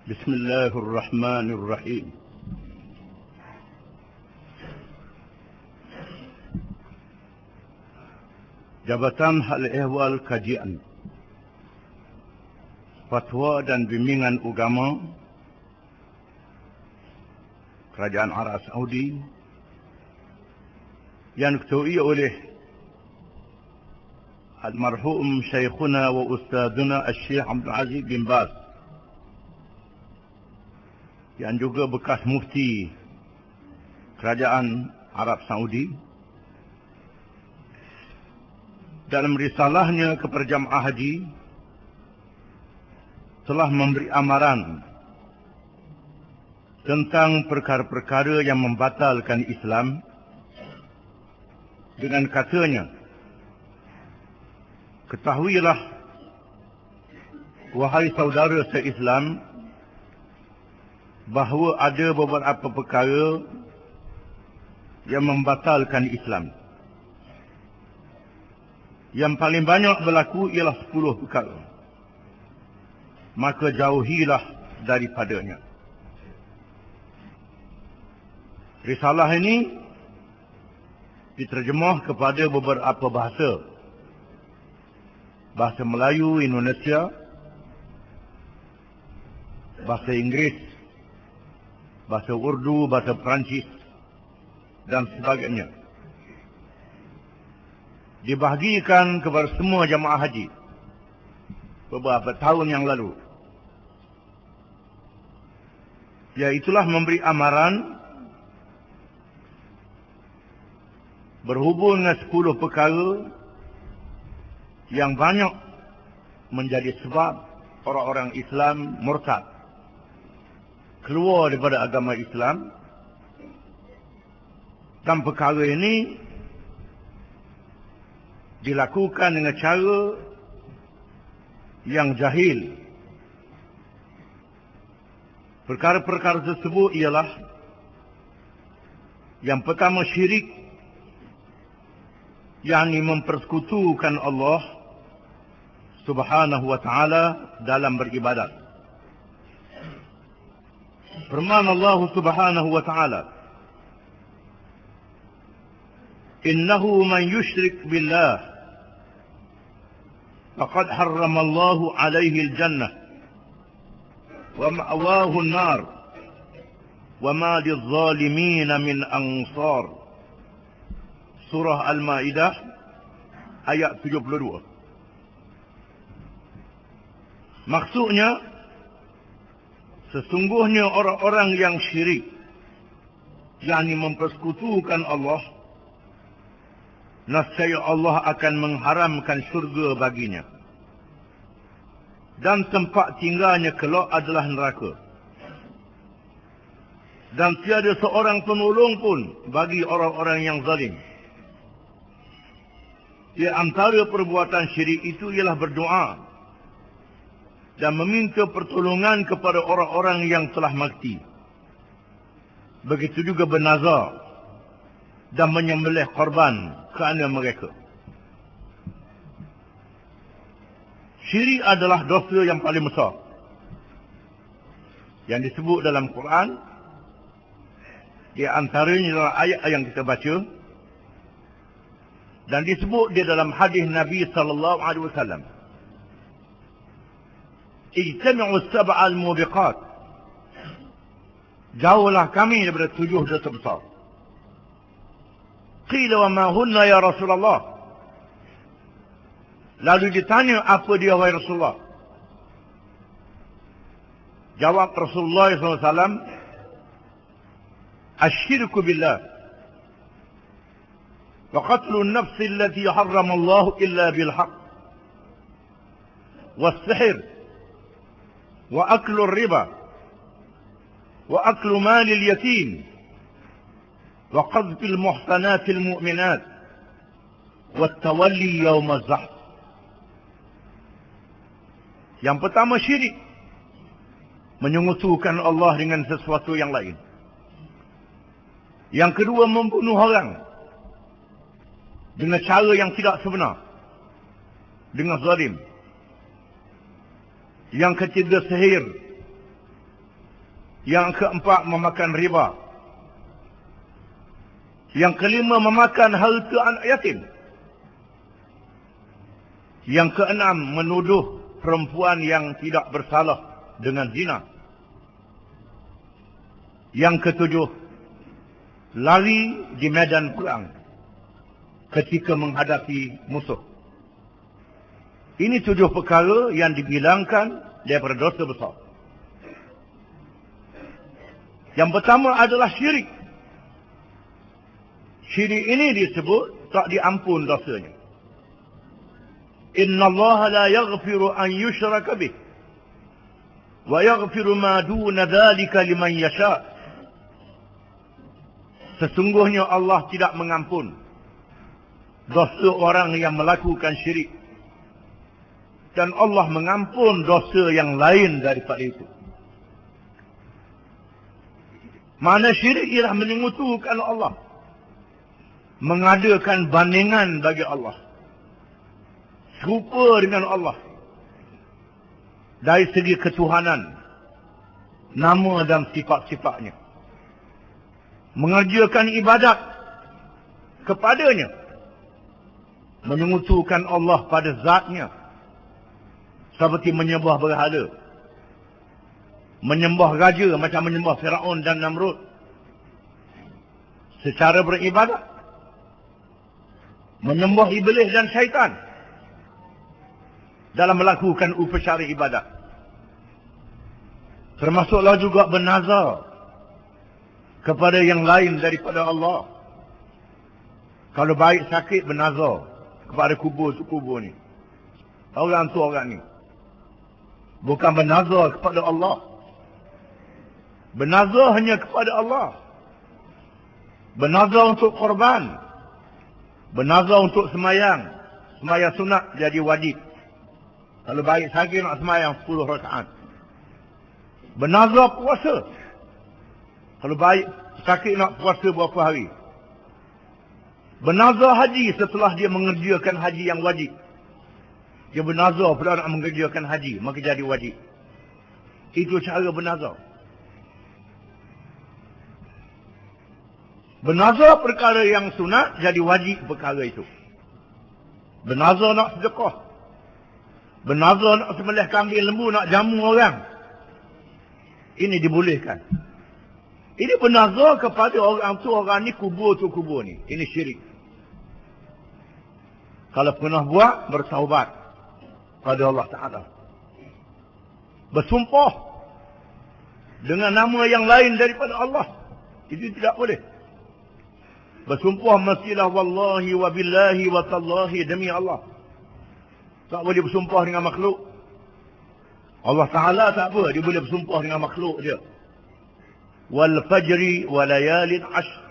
بسم الله الرحمن الرحيم. Jabatan Hal Ehwal Kajian, Fatwa dan Bimbingan Agama Kerajaan Arab Saudi yang diketuai oleh Almarhum Syekhuna wa Ustaduna Al-Syekh Abdul Aziz bin Baz, yang juga bekas mufti Kerajaan Arab Saudi, dalam risalahnya kepada jamaah haji telah memberi amaran tentang perkara-perkara yang membatalkan Islam dengan katanya, ketahuilah wahai saudara se-Islam bahawa ada beberapa perkara yang membatalkan Islam. Yang paling banyak berlaku ialah 10 perkara. Maka jauhilah daripadanya. Risalah ini diterjemah kepada beberapa bahasa. Bahasa Melayu Indonesia, bahasa Inggeris, bahasa Urdu, bahasa Perancis dan sebagainya. Dibahagikan kepada semua jamaah haji beberapa tahun yang lalu. Iaitulah memberi amaran berhubung dengan 10 perkara yang banyak menjadi sebab orang-orang Islam murtad, keluar daripada agama Islam. Dan perkara ini dilakukan dengan cara yang jahil. Perkara-perkara tersebut ialah, yang pertama, syirik, yakni mempersekutukan Allah Subhanahu wa ta'ala dalam beribadat. Firman Allah Subhanahu wa ta'ala, innahu man yushrik billah faqad harrama Allah alaihi al-jannah wa ma'wahu an-nar wa ma lidh-dhalimin min ansar. Surah Al-Maidah ayat 72. Maksudnya, sesungguhnya orang-orang yang syirik, yakni mempersekutukan Allah, nescaya Allah akan mengharamkan syurga baginya, dan tempat tinggalnya kelak adalah neraka. Dan tiada seorang penolong pun bagi orang-orang yang zalim. Di antara perbuatan syirik itu ialah berdoa dan meminta pertolongan kepada orang-orang yang telah mati. Begitu juga bernazar dan menyembelih korban kerana mereka. Syirik adalah dosa yang paling besar yang disebut dalam Quran. Di antaranya dalam ayat yang kita baca, dan disebut di dalam hadis Nabi sallallahu alaihi wasallam, ijtami'u sab'al mubiqat, jauhlah kami daripada 7 dosa besar. Qila wa ma hunna ya Rasulullah, lalu ditanya, apa dia wahai Rasulullah? Jawab Rasulullah SAW, asyirku billah wa qatlu an-nafs allati harrama Allah illa bil haqq was-sihr wa aklu ar-riba wa aklu mal al-yatim wa qadhf al-muhsanat al-mu'minat wa at-tawalli yawm az-zahf. Yang pertama, syirik, menyekutukan Allah dengan sesuatu yang lain. Yang kedua, membunuh orang dengan cara yang tidak sebenar, dengan zalim. Yang ketiga, sihir. Yang keempat, memakan riba. Yang kelima, memakan harta anak yatim. Yang keenam, menuduh perempuan yang tidak bersalah dengan zina. Yang ketujuh, lari di medan perang ketika menghadapi musuh. Ini 7 perkara yang dibilangkan daripada dosa besar. Yang pertama adalah syirik. Syirik ini disebut tak diampun dosanya. Inna Allah la yaghfiru an yushraka bih wa yaghfiru ma duna dhalika liman yasha. Sesungguhnya Allah tidak mengampun dosa orang yang melakukan syirik. Dan Allah mengampun dosa yang lain daripada itu. Mana syirik ialah menyekutukan Allah. Mengadakan bandingan bagi Allah. Serupa dengan Allah. Dari segi ketuhanan. Nama dan sifat-sifatnya. Mengerjakan ibadat kepadanya. Menyekutukan Allah pada zatnya. Seperti menyembah berhala. Menyembah raja macam menyembah Firaun dan Namrud. Secara beribadat. Menyembah iblis dan syaitan. Dalam melakukan upacara ibadat. Termasuklah juga bernazar kepada yang lain daripada Allah. Kalau baik sakit bernazar kepada kubur-kubur ni. Orang tu orang ni. Bukan bernazar kepada Allah. Bernazar hanya kepada Allah. Bernazar untuk korban. Bernazar untuk semayang. Semayang sunat jadi wajib. Kalau baik sakit nak semayang 10 rakaat. Bernazar puasa. Kalau baik sakit nak puasa berapa hari. Bernazar haji setelah dia mengerjakan haji yang wajib. Dia bernazar pula nak mengerjakan haji, maka jadi wajib. Itu cara bernazar. Bernazar perkara yang sunat, jadi wajib perkara itu. Bernazar nak sedekah. Bernazar nak sembelih kambing lembu, nak jamu orang. Ini dibolehkan. Ini bernazar kepada orang tu, orang ni, kubur tu kubur ni. Ini syirik. Kalau pernah buat, bertaubat pada Allah Ta'ala. Bersumpah dengan nama yang lain daripada Allah. Itu tidak boleh. Bersumpah mestilah wallahi wa billahi wa tallahi demi Allah. Tak boleh bersumpah dengan makhluk. Allah Ta'ala tak apa. Dia boleh bersumpah dengan makhluk dia. Wal fajri wa layalin ashr.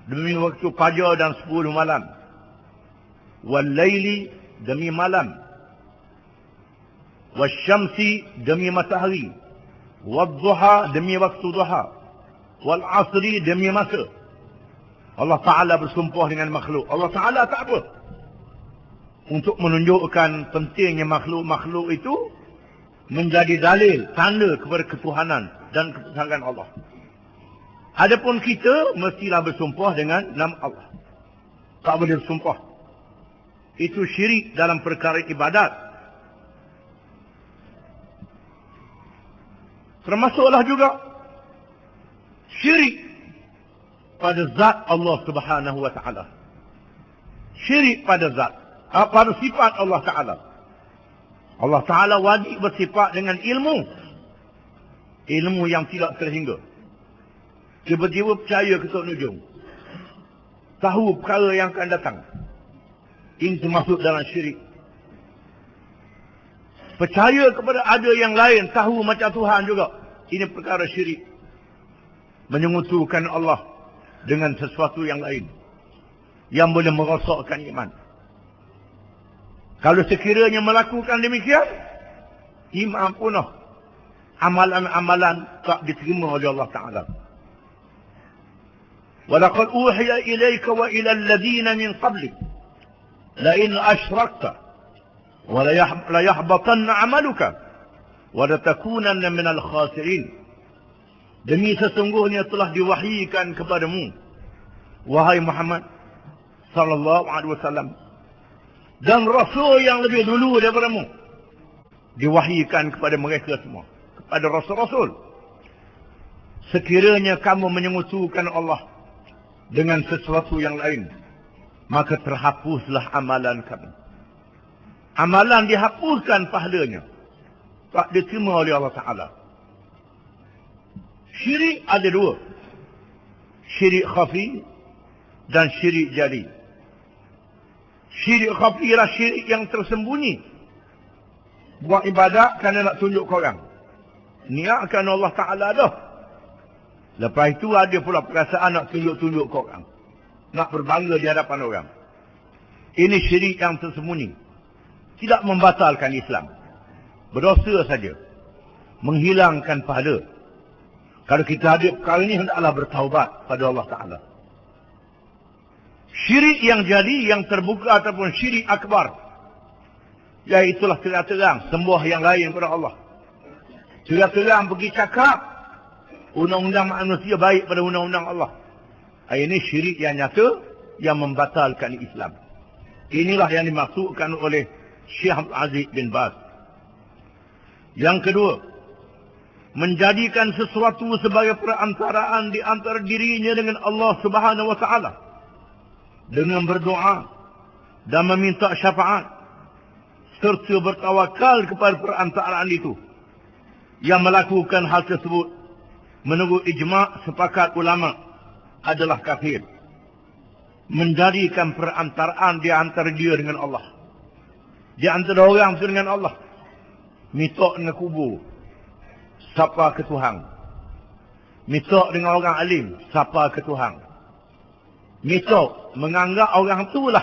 Demi waktu fajar dan 10 malam. Wal layli demi malam. Wasyamsi demi matahari. Wadduha demi waktu duha. Wal asri demi masa. Allah Ta'ala bersumpah dengan makhluk. Allah Ta'ala tak apa. Untuk menunjukkan pentingnya makhluk-makhluk itu menjadi dalil, tanda kepada ketuhanan dan kebesaran Allah. Adapun kita mestilah bersumpah dengan nama Allah. Tak boleh bersumpah. Itu syirik dalam perkara ibadat. Termasuklah juga syirik pada zat Allah Subhanahu wa Ta'ala. Syirik pada zat, pada sifat Allah Ta'ala. Allah Ta'ala wajib bersifat dengan ilmu. Ilmu yang tidak terhingga. Tiba-tiba percaya ke Tok Nujung. Tahu perkara yang akan datang. Ini termasuk dalam syirik. Percaya kepada ada yang lain, tahu macam Tuhan juga. Ini perkara syirik. Menyekutukan Allah dengan sesuatu yang lain. Yang boleh merosakkan iman. Kalau sekiranya melakukan demikian, iman punah. Amalan-amalan tak diterima oleh Allah Ta'ala. وَلَقَدْ أُوحِيَ إِلَيْكَ وَإِلَى الَّذِينَ مِنْ قَبْلِكَ لَئِنْ أَشْرَكْتَ وَلَيَحْبَطَنَّ عَمَلُكَ وَلَتَكُونَنَّ مِنَ الْخَاسِرِينَ. Demi sesungguhnya telah diwahyikan kepadamu, wahai Muhammad sallallahu alaihi wasallam, dan rasul yang lebih dulu daripadamu, diwahyikan kepada mereka semua, kepada rasul-rasul. Sekiranya kamu menyekutukan Allah dengan sesuatu yang lain, maka terhapuslah amalan kamu. Amalan dihapuskan pahalanya, tak diterima oleh Allah Ta'ala. Syirik ada dua. Syirik khafi dan syirik jali. Syirik khafi ialah syirik yang tersembunyi. Buat ibadat kerana nak tunjuk ke orang. Niat kerana Allah Ta'ala dah. Lepas itu ada pula perasaan nak tunjuk-tunjuk ke orang. Nak berbangga di hadapan orang. Ini syirik yang tersembunyi. Tidak membatalkan Islam. Berdosa saja. Menghilangkan pahala. Kalau kita ada perkara ini, hendaklah bertaubat pada Allah Ta'ala. Syirik yang jadi, yang terbuka ataupun syirik akbar, iaitulah terang-terang sembah yang lain kepada Allah. Terang-terang pergi cakap undang-undang manusia baik pada undang-undang Allah. Ini syirik yang nyata, yang membatalkan Islam. Inilah yang dimaksudkan oleh Syekh Abdul Aziz bin Baz. Yang kedua, menjadikan sesuatu sebagai perantaraan di antara dirinya dengan Allah Subhanahu wa Ta'ala, dengan berdoa dan meminta syafaat serta bertawakal kepada perantaraan itu. Yang melakukan hal tersebut menurut ijma' sepakat ulama adalah kafir. Menjadikan perantaraan di antara dia dengan Allah, di antara orang itu dengan Allah. Minta dengan kubur, sapa ke Tuhan. Minta dengan orang alim, sapa ke Tuhan. Minta menganggap orang itulah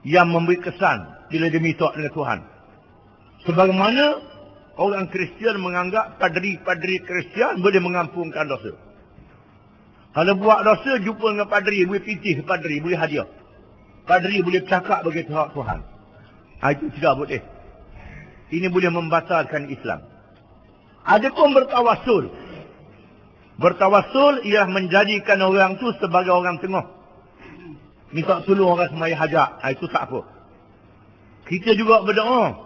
yang memberi kesan bila dia minta dengan Tuhan. Sebagaimana orang Kristian menganggap padri-padri Kristian boleh mengampunkan dosa. Kalau buat dosa, jumpa dengan padri, boleh pitih ke padri, boleh hadiah. Padri boleh bercakap bagi Tuhan. Itu tidak boleh. Ini boleh membatalkan Islam. Adapun bertawassul. Bertawassul ialah menjadikan orang tu sebagai orang tengah. Minta tolong orang semaya hajat. Itu tak apa. Kita juga berdoa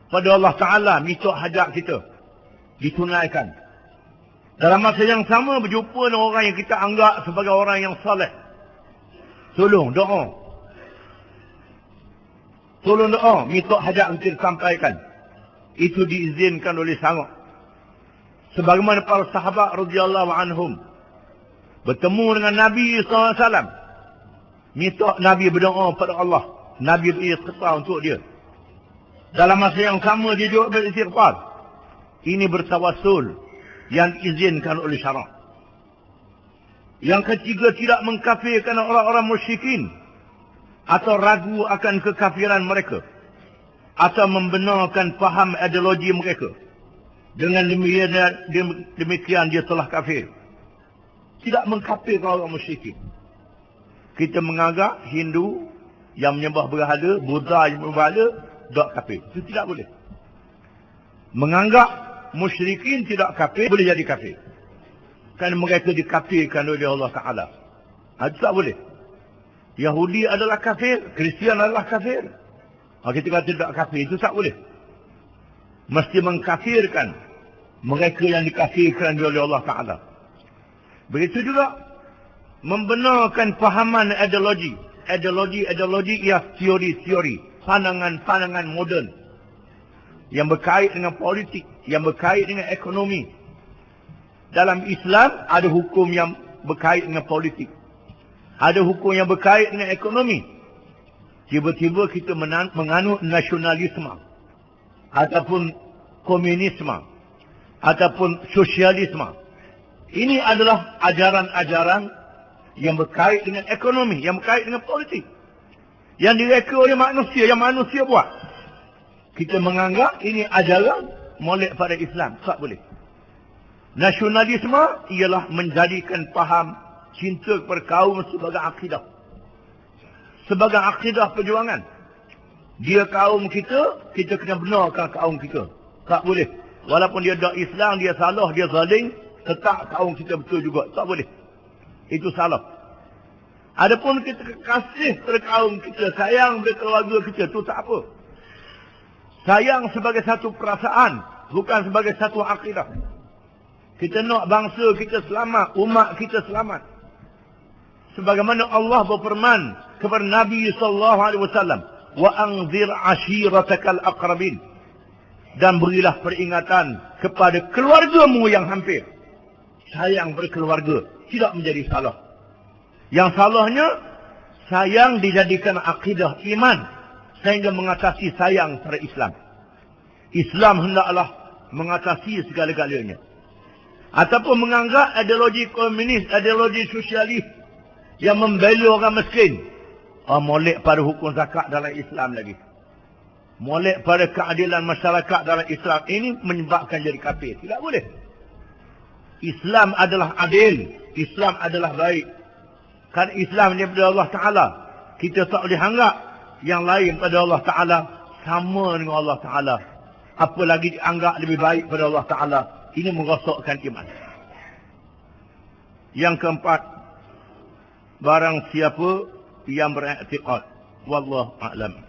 pada Allah Ta'ala, minta hajat kita ditunaikan. Dalam masa yang sama berjumpa dengan orang yang kita anggap sebagai orang yang saleh. Tolong doa. Tolong doa, minta hajat kita sampaikan. Itu diizinkan oleh syara'. Sebagaimana para sahabat radhiyallahu anhum bertemu dengan Nabi SAW, minta Nabi berdoa pada Allah. Nabi beristighfar untuk dia. Dalam masa yang sama dia juga beristighfar. Ini bertawassul yang diizinkan oleh syara'. Yang ketiga, tidak mengkafirkan orang-orang musyrikin atau ragu akan kekafiran mereka, atau membenarkan faham ideologi mereka. Dengan demikian dia telah kafir. Tidak mengkafirkan orang musyrikin. Kita menganggap Hindu yang menyembah berhala, Buddha yang menyembah berhala, tak kafir. Itu tidak boleh. Menganggap musyrikin tidak kafir, boleh jadi kafir. Kerana mereka dikafirkan oleh Allah Ta'ala. Itu tak boleh. Yahudi adalah kafir, Kristian adalah kafir. Kita kata tidak kafir, itu tak boleh. Mesti mengkafirkan mereka yang dikafirkan oleh Allah Ta'ala. Begitu juga membenarkan fahaman ideologi. Ideologi ialah teori-teori, pandangan-pandangan moden yang berkait dengan politik, yang berkait dengan ekonomi. Dalam Islam ada hukum yang berkait dengan politik. Ada hukum yang berkait dengan ekonomi. Tiba-tiba kita menganut nasionalisme, ataupun komunisme, ataupun sosialisme. Ini adalah ajaran-ajaran yang berkait dengan ekonomi, yang berkait dengan politik, yang direka oleh manusia, yang manusia buat. Kita menganggap ini ajaran molek pada Islam. Tak boleh. Nasionalisme ialah menjadikan faham cinta kepada kaum sebagai akidah. Sebagai akidah perjuangan. Dia kaum kita, kita kena benarkan kaum kita. Tak boleh. Walaupun dia dak Islam, dia salah, dia zalim, Tetap kaum kita betul juga. Tak boleh. Itu salah. Adapun kita kasih pada kaum kita, sayang pada keluarga kita, itu tak apa. Sayang sebagai satu perasaan, bukan sebagai satu akidah. Kita nak bangsa kita selamat, umat kita selamat. Sebagaimana Allah berfirman kepada Nabi SAW, wa anzir ashiratakal aqrabin, dan berilah peringatan kepada keluargamu yang hampir. Sayang berkeluarga tidak menjadi salah. Yang salahnya, sayang dijadikan akidah iman sehingga mengatasi sayang pada Islam. Islam hendaklah mengatasi segala-galanya. Ataupun menganggap ideologi komunis, ideologi sosialis yang membela orang miskin, molek pada hukum zakat dalam Islam lagi. Molek pada keadilan masyarakat dalam Islam. Ini menyebabkan jadi kafir. Tidak boleh. Islam adalah adil. Islam adalah baik. Kan Islam daripada Allah Ta'ala. Kita tak boleh anggap yang lain pada Allah Ta'ala sama dengan Allah Ta'ala. Apalagi dianggap lebih baik pada Allah Ta'ala. Ini merosakkan iman. Yang keempat, barang siapa yang beriktikad, wallahu a'lam.